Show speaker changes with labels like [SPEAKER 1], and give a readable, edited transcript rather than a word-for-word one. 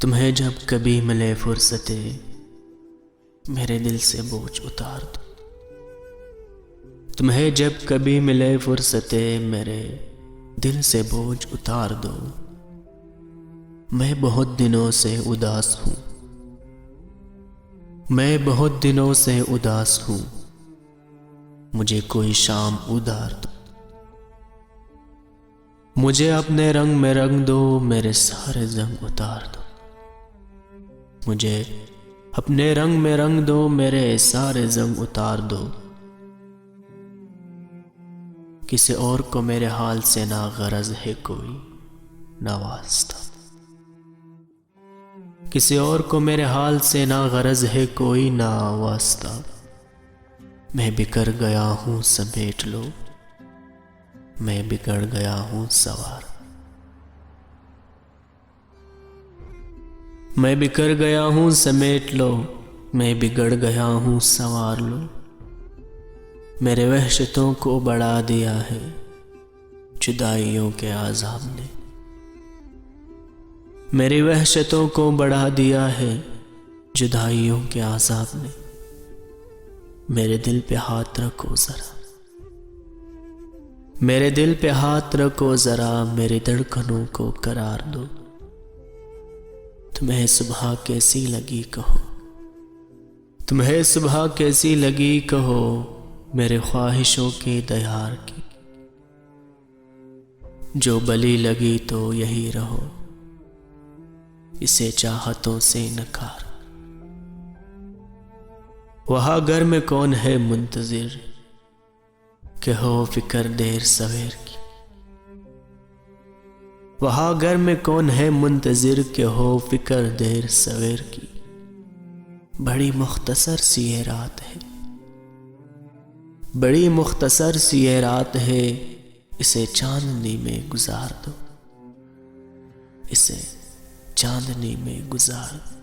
[SPEAKER 1] तुम्हें जब कभी मिले फुर्सते मेरे दिल से बोझ उतार दो। तुम्हें जब कभी मिले फुर्सते मेरे दिल से बोझ उतार दो। मैं बहुत दिनों से उदास हूँ, मैं बहुत दिनों से उदास हूँ, मुझे कोई शाम उधार दो। मुझे अपने रंग में रंग दो, मेरे सारे जंग उतार दो। मुझे अपने रंग में रंग दो, मेरे सारे जंग उतार दो। किसी और को मेरे हाल से ना गरज है कोई ना वास्ता। किसी और को मेरे हाल से ना गरज है कोई ना वास्ता। मैं बिखर गया हूँ समेट लो, मैं बिगड़ गया हूँ सवार। मैं बिखर गया हूँ समेट लो, मैं बिगड़ गया हूँ संवार लो। मेरे वहशतों को बढ़ा दिया है जुदाइयों के आज़ाब ने। मेरी वहशतों को बढ़ा दिया है जुदाइयों के आज़ाब ने। मेरे दिल पे हाथ रखो जरा, मेरे दिल पे हाथ रखो जरा, मेरी धड़कनों को करार दो। तुम्हें सुबह कैसी लगी कहो, तुम्हें सुबह कैसी लगी कहो, मेरे ख्वाहिशों की दयार की। जो बली लगी तो यही रहो, इसे चाहतों से नकार। वहाँ घर में कौन है मुंतजिर कि हो फिक्र देर सवेर की। वहाँ घर में कौन है मुंतजिर कि हो फिक्र देर सवेर की। बड़ी मुख्तसर सी ये रात है, बड़ी मुख्तसर सी ये रात है, इसे चांदनी में गुजार दो, इसे चांदनी में गुजार दो।